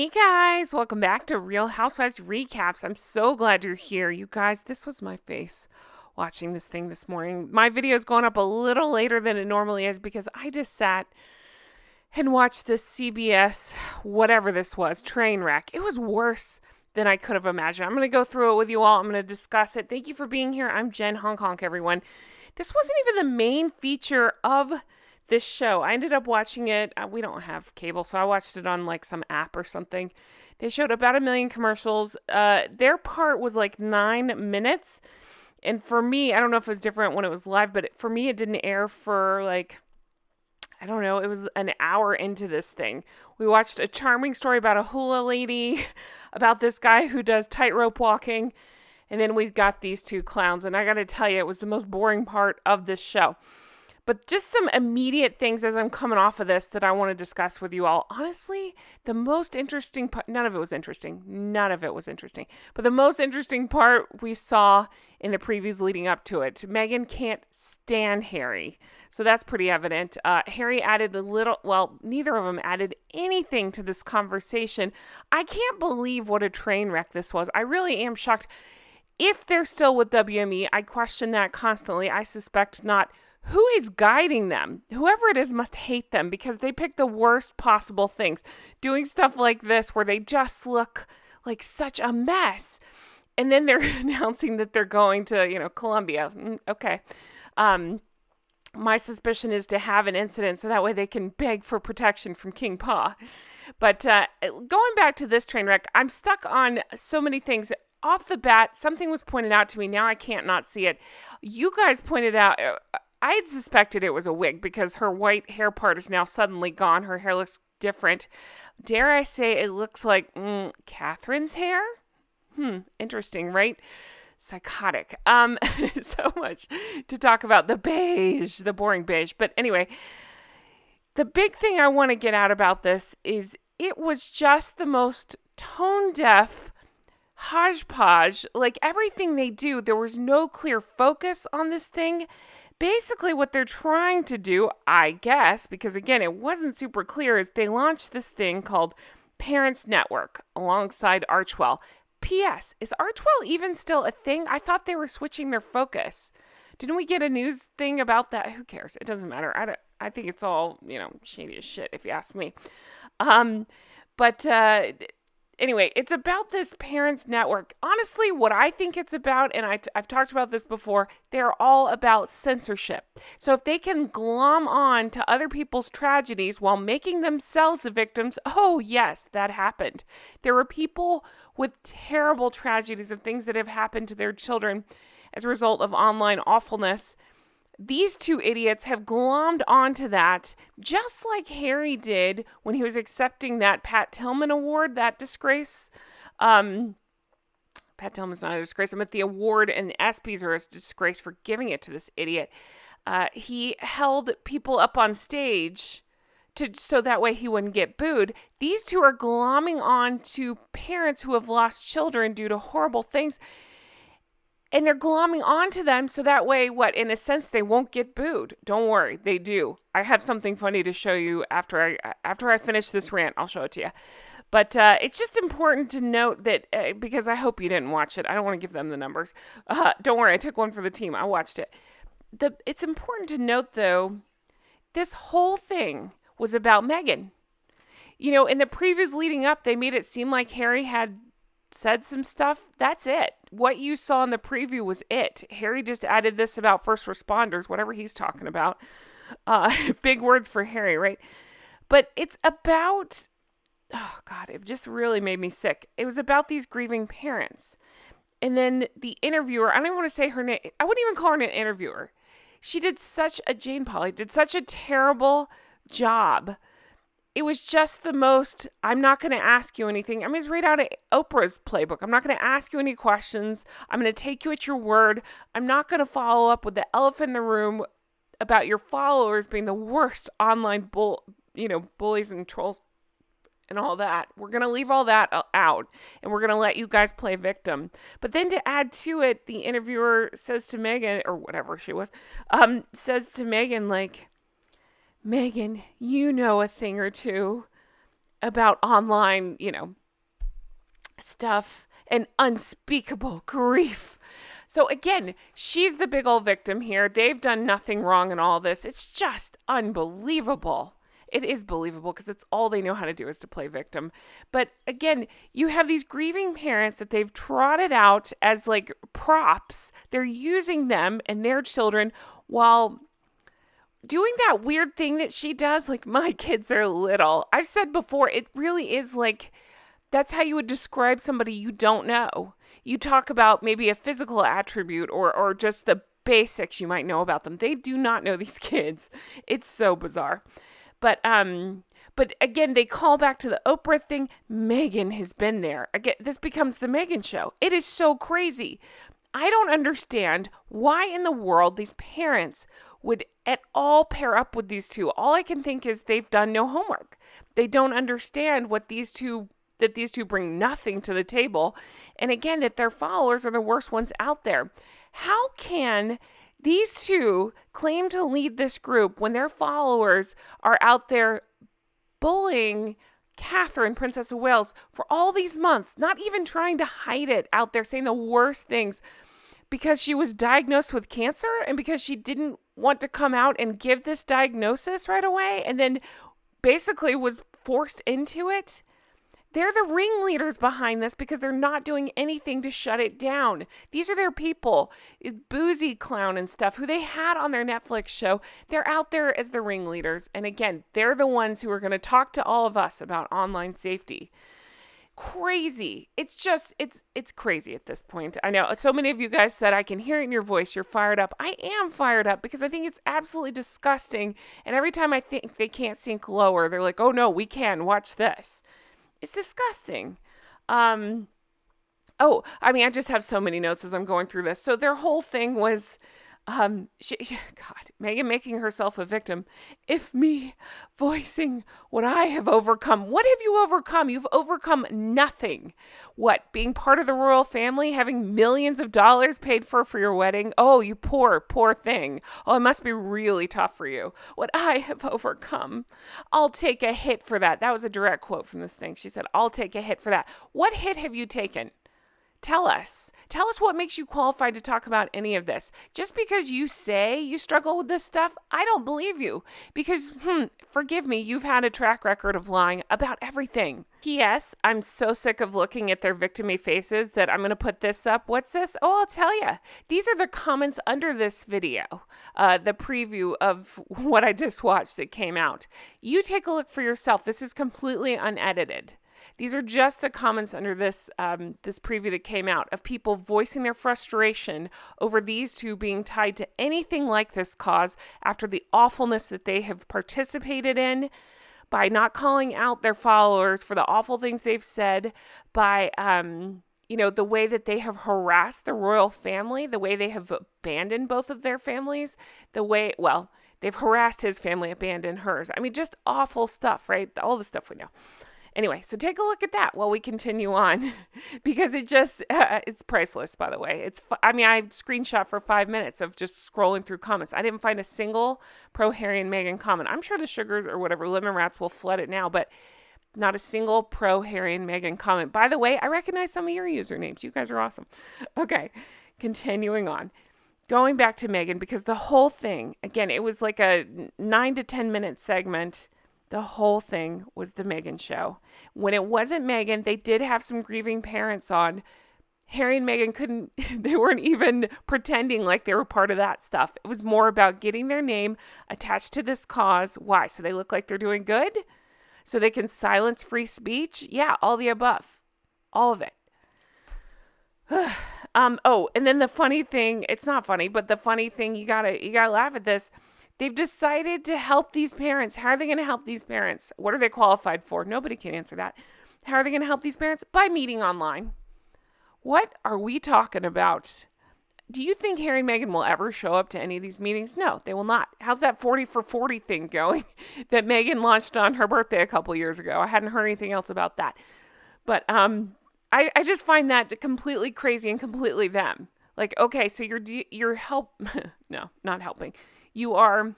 Hey guys, welcome back to Real Housewives Recaps. I'm so glad you're here. You guys, this was my face watching this thing this morning. My video is going up a little later than it normally is because I just sat and watched this CBS, whatever this was, train wreck. It was worse than I could have imagined. I'm going to go through it with you all. I'm going to discuss it. Thank you for being here. I'm Jen, honk honk everyone. This wasn't even the main feature of this show. I ended up watching it. We don't have cable, so I watched it on like some app or something. They showed about 1 million commercials. Their part was like 9 minutes. And for me, I don't know if it was different when it was live, but for me, it didn't air for like, I don't know, it was an hour into this thing. We watched a charming story about a hula lady, about this guy who does tightrope walking. And then we got these two clowns. And I got to tell you, it was the most boring part of this show. But just some immediate things as I'm coming off of this that I want to discuss with you all. Honestly, the most interesting part, none of it was interesting. But the most interesting part we saw in the previews leading up to it. Meghan can't stand Harry. So that's pretty evident. Harry added neither of them added anything to this conversation. I can't believe what a train wreck this was. I really am shocked. If they're still with WME, I question that constantly. I suspect not. Who is guiding them? Whoever it is must hate them because they pick the worst possible things. Doing stuff like this where they just look like such a mess. And then they're announcing that they're going to, Colombia. Okay. My suspicion is to have an incident so that way they can beg for protection from King Pa. But going back to this train wreck, I'm stuck on so many things. Off the bat, something was pointed out to me. Now I can't not see it. You guys pointed out... I had suspected it was a wig because her white hair part is now suddenly gone. Her hair looks different. Dare I say it looks like Catherine's hair? Interesting, right? Psychotic. So much to talk about. The beige, the boring beige. But anyway, the big thing I want to get out about this is it was just the most tone-deaf hodgepodge. Like everything they do, there was no clear focus on this thing. Basically, what they're trying to do, I guess, because again, it wasn't super clear, is they launched this thing called Parents Network alongside Archewell. P.S. Is Archewell even still a thing? I thought they were switching their focus. Didn't we get a news thing about that? Who cares? It doesn't matter. I think it's all, shady as shit, if you ask me. Anyway, it's about this Parents Network. Honestly, what I think it's about, and I've talked about this before, they're all about censorship. So if they can glom on to other people's tragedies while making themselves the victims, oh yes, that happened. There were people with terrible tragedies of things that have happened to their children as a result of online awfulness. These two idiots have glommed onto that, just like Harry did when he was accepting that Pat Tillman award, that disgrace. Pat Tillman's not a disgrace. I meant the award and the ESPYs are a disgrace for giving it to this idiot. He held people up on stage so that way he wouldn't get booed. These two are glomming on to parents who have lost children due to horrible things. And they're glomming onto them so that way, in a sense, they won't get booed. Don't worry, they do. I have something funny to show you after I finish this rant. I'll show it to you. But it's just important to note that, because I hope you didn't watch it. I don't want to give them the numbers. Don't worry, I took one for the team. I watched it. It's important to note, though, this whole thing was about Meghan. In the previews leading up, they made it seem like Harry had said some stuff. That's it. What you saw in the preview was it. Harry just added this about first responders, whatever he's talking about. Big words for Harry, right? But it's about, oh God, it just really made me sick. It was about these grieving parents. And then the interviewer, I don't even want to say her name. I wouldn't even call her an interviewer. Jane Pauley did such a terrible job. It was just the most, I'm not going to ask you anything. I'm going to read out Oprah's playbook. I'm not going to ask you any questions. I'm going to take you at your word. I'm not going to follow up with the elephant in the room about your followers being the worst online bullies and trolls and all that. We're going to leave all that out and we're going to let you guys play victim. But then to add to it, the interviewer says to Meghan, or whatever she was, says to Meghan, like, Meghan, you know a thing or two. about online, stuff and unspeakable grief. So again, she's the big old victim here. They've done nothing wrong in all this. It's just unbelievable. It is believable because it's all they know how to do is to play victim. But again, you have these grieving parents that they've trotted out as like props. They're using them and their children while doing that weird thing that she does. Like, my kids are little. I've said before, it really is like, that's how you would describe somebody you don't know. You talk about maybe a physical attribute or just the basics you might know about them. They do not know these kids. It's so bizarre. But again, they call back to the Oprah thing. Meghan has been there. Again, this becomes the Meghan show. It is so crazy. I don't understand why in the world these parents would at all pair up with these two. All I can think is they've done no homework. They don't understand that these two bring nothing to the table. And again, that their followers are the worst ones out there. How can these two claim to lead this group when their followers are out there bullying Catherine, Princess of Wales, for all these months, not even trying to hide it, out there saying the worst things because she was diagnosed with cancer and because she didn't want to come out and give this diagnosis right away and then basically was forced into it? They're the ringleaders behind this because they're not doing anything to shut it down. These are their people, Boozy Clown and stuff, who they had on their Netflix show. They're out there as the ringleaders. And again, they're the ones who are going to talk to all of us about online safety. Crazy. It's just, it's crazy at this point. I know so many of you guys said, I can hear it in your voice. You're fired up. I am fired up because I think it's absolutely disgusting. And every time I think they can't sink lower, they're like, oh no, we can. Watch this. It's disgusting. I just have so many notes as I'm going through this. So their whole thing was, Meghan making herself a victim. If me voicing what I have overcome. What have you overcome? You've overcome nothing. What? Being part of the royal family? Having millions of dollars paid for your wedding? Oh, you poor, poor thing. Oh, it must be really tough for you. What I have overcome. I'll take a hit for that. That was a direct quote from this thing. She said, I'll take a hit for that. What hit have you taken? Tell us what makes you qualified to talk about any of this. Just because you say you struggle with this stuff, I don't believe you. Because, forgive me, you've had a track record of lying about everything. P.S. I'm so sick of looking at their victim-y faces that I'm going to put this up. What's this? Oh, I'll tell you. These are the comments under this video, the preview of what I just watched that came out. You take a look for yourself. This is completely unedited. These are just the comments under this this preview that came out of people voicing their frustration over these two being tied to anything like this cause after the awfulness that they have participated in by not calling out their followers for the awful things they've said, by the way that they have harassed the royal family, the way they have abandoned both of their families, they've harassed his family, abandoned hers. I mean, just awful stuff, right? All the stuff we know. Anyway, so take a look at that while we continue on, because it just, it's priceless, by the way. I screenshot for 5 minutes of just scrolling through comments. I didn't find a single pro Harry and Meghan comment. I'm sure the sugars or whatever, lemon rats will flood it now, but not a single pro Harry and Meghan comment. By the way, I recognize some of your usernames. You guys are awesome. Okay, continuing on. Going back to Meghan, because the whole thing, again, it was like a 9 to 10 minute segment. The whole thing was the Meghan show. When it wasn't Meghan, they did have some grieving parents on. Harry and Meghan they weren't even pretending like they were part of that stuff. It was more about getting their name attached to this cause. Why? So they look like they're doing good? So they can silence free speech? Yeah, all the above. All of it. And then the funny thing, it's not funny, but the funny thing, you gotta laugh at this. They've decided to help these parents. How are they going to help these parents? What are they qualified for? Nobody can answer that. How are they going to help these parents? By meeting online. What are we talking about? Do you think Harry and Meghan will ever show up to any of these meetings? No, they will not. How's that 40 for 40 thing going that Meghan launched on her birthday a couple years ago? I hadn't heard anything else about that. But I just find that completely crazy and completely them. Like, okay, so you're no, not helping. You are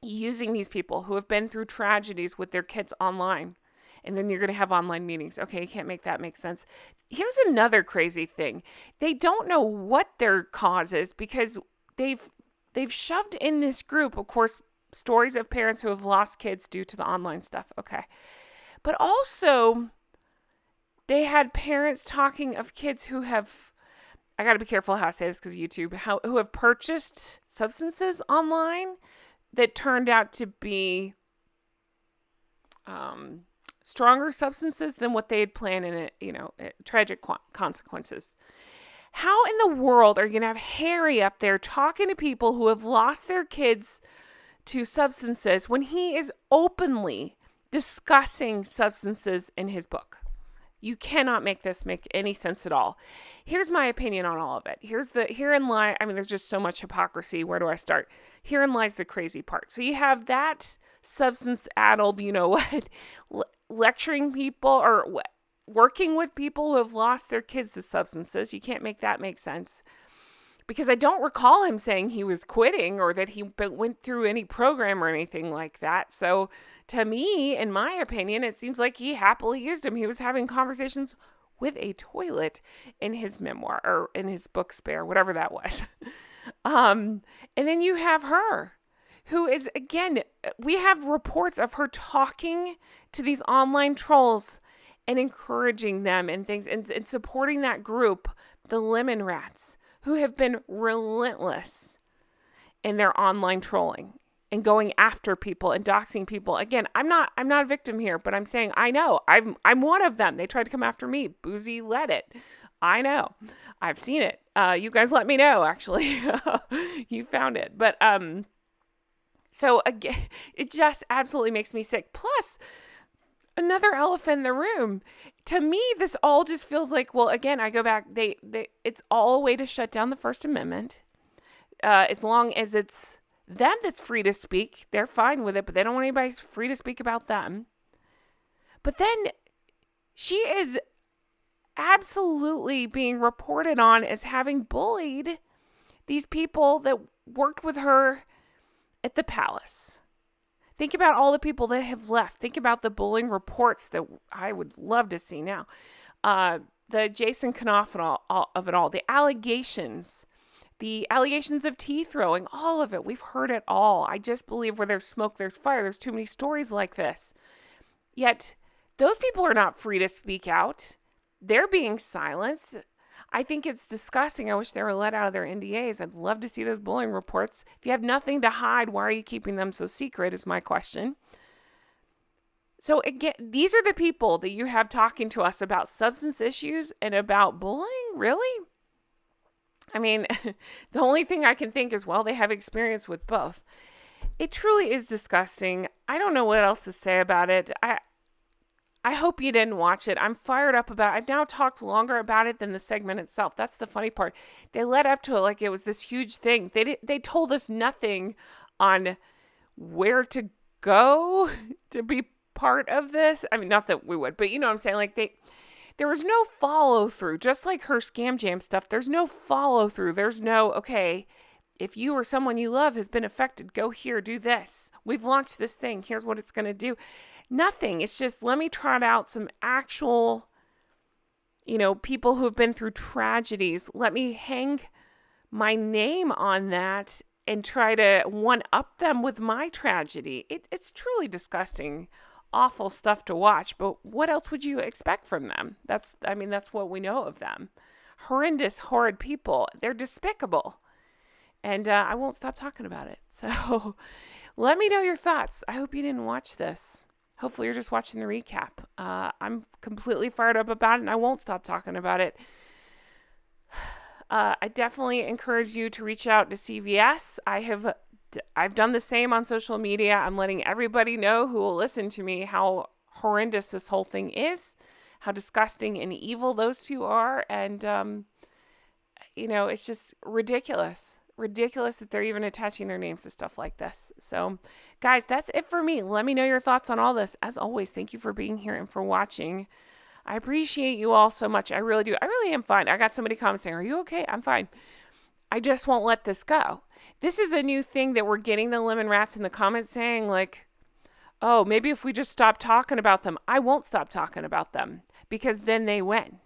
using these people who have been through tragedies with their kids online. And then you're going to have online meetings. Okay, you can't make that make sense. Here's another crazy thing. They don't know what their cause is because they've shoved in this group, of course, stories of parents who have lost kids due to the online stuff. Okay. But also, they had parents talking of kids who have, I got to be careful how I say this because of YouTube, who have purchased substances online that turned out to be stronger substances than what they had planned, and tragic consequences. How in the world are you going to have Harry up there talking to people who have lost their kids to substances when he is openly discussing substances in his book? You cannot make this make any sense at all. Here's my opinion on all of it. Herein lies, there's just so much hypocrisy. Where do I start? Herein lies the crazy part. So you have that substance-addled, lecturing people or working with people who have lost their kids to substances. You can't make that make sense. Because I don't recall him saying he was quitting or that he went through any program or anything like that. So to me, in my opinion, it seems like he happily used him. He was having conversations with a toilet in his memoir or in his book Spare, whatever that was. And then you have her, who is, again, we have reports of her talking to these online trolls and encouraging them and things and supporting that group, the Lemon Rats, who have been relentless in their online trolling and going after people and doxing people. Again, I'm not a victim here, but I'm saying I know. I'm one of them. They tried to come after me. Boozy led it. I know. I've seen it. You guys let me know, actually. You found it. But so again, it just absolutely makes me sick. Plus, another elephant in the room. To me, this all just feels like, well, again, I go back, it's all a way to shut down the First Amendment. As long as it's them that's free to speak, they're fine with it, but they don't want anybody free to speak about them. But then she is absolutely being reported on as having bullied these people that worked with her at the palace. Think about all the people that have left. Think about the bullying reports that I would love to see now. The Jason Knopf of it all. The allegations of tea throwing, all of it. We've heard it all. I just believe where there's smoke, there's fire. There's too many stories like this. Yet, those people are not free to speak out. They're being silenced. I think it's disgusting. I wish they were let out of their NDAs. I'd love to see those bullying reports. If you have nothing to hide, why are you keeping them so secret is my question. So again, these are the people that you have talking to us about substance issues and about bullying? Really? The only thing I can think is, well, they have experience with both. It truly is disgusting. I don't know what else to say about it. I hope you didn't watch it. I'm fired up about it. I've now talked longer about it than the segment itself. That's the funny part. They led up to it like it was this huge thing. They told us nothing on where to go to be part of this. Not that we would, but you know what I'm saying? Like there was no follow through, just like her Scam Jam stuff. There's no follow through. There's no, okay, if you or someone you love has been affected, go here, do this. We've launched this thing. Here's what it's going to do. Nothing. It's just, let me trot out some actual, people who have been through tragedies. Let me hang my name on that and try to one-up them with my tragedy. It's truly disgusting, awful stuff to watch. But what else would you expect from them? That's what we know of them. Horrendous, horrid people. They're despicable. And I won't stop talking about it. So let me know your thoughts. I hope you didn't watch this. Hopefully you're just watching the recap. I'm completely fired up about it, and I won't stop talking about it. I definitely encourage you to reach out to CBS. I've done the same on social media. I'm letting everybody know who will listen to me how horrendous this whole thing is, how disgusting and evil those two are, and it's just ridiculous. Ridiculous that they're even attaching their names to stuff like this. So, guys, that's it for me. Let me know your thoughts on all this. As always, thank you for being here and for watching. I appreciate you all so much. I really do. I really am fine. I got somebody comment saying, "Are you okay?" I'm fine. I just won't let this go. This is a new thing that we're getting, the Lemon Rats in the comments saying, like, oh, maybe if we just stop talking about them. I won't stop talking about them because then they win.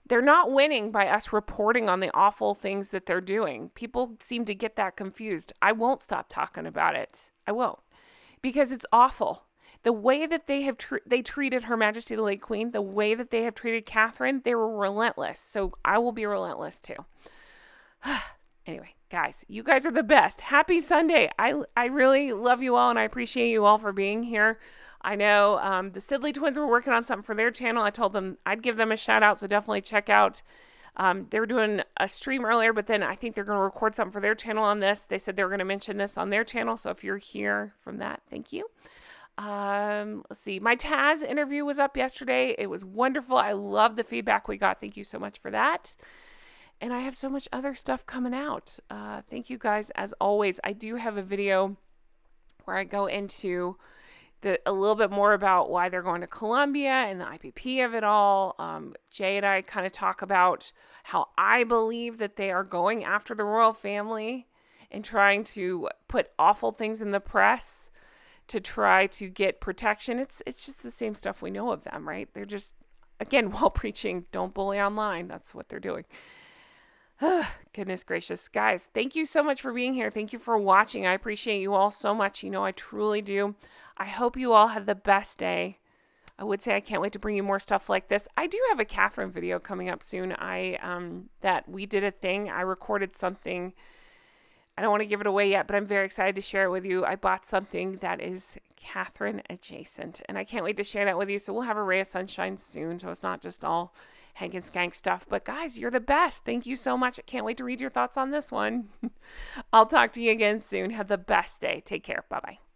They're not winning by us reporting on the awful things that they're doing. People seem to get that confused. I won't stop talking about it. I won't, because it's awful. The way that they treated Her Majesty the late Queen, the way that they have treated Catherine, they were relentless. So I will be relentless too. Anyway, guys, you guys are the best. Happy Sunday. I really love you all, and I appreciate you all for being here. I know the Sidley twins were working on something for their channel. I told them I'd give them a shout out, so definitely check out. They were doing a stream earlier, but then I think they're going to record something for their channel on this. They said they were going to mention this on their channel, so if you're here from that, thank you. Let's see. My Taz interview was up yesterday. It was wonderful. I love the feedback we got. Thank you so much for that. And I have so much other stuff coming out. Thank you guys. As always, I do have a video where I go into a little bit more about why they're going to Colombia and the IPP of it all. Jay and I kind of talk about how I believe that they are going after the royal family and trying to put awful things in the press to try to get protection. It's just the same stuff we know of them, right? They're just, again, while preaching, don't bully online. That's what they're doing. Goodness gracious. Guys, thank you so much for being here. Thank you for watching. I appreciate you all so much. You know, I truly do. I hope you all have the best day. I would say I can't wait to bring you more stuff like this. I do have a Catherine video coming up soon. That we did a thing. I recorded something. I don't want to give it away yet, but I'm very excited to share it with you. I bought something that is Catherine adjacent, and I can't wait to share that with you. So we'll have a ray of sunshine soon, so it's not just all Hank and Skank stuff. But guys, you're the best. Thank you so much. I can't wait to read your thoughts on this one. I'll talk to you again soon. Have the best day. Take care. Bye-bye.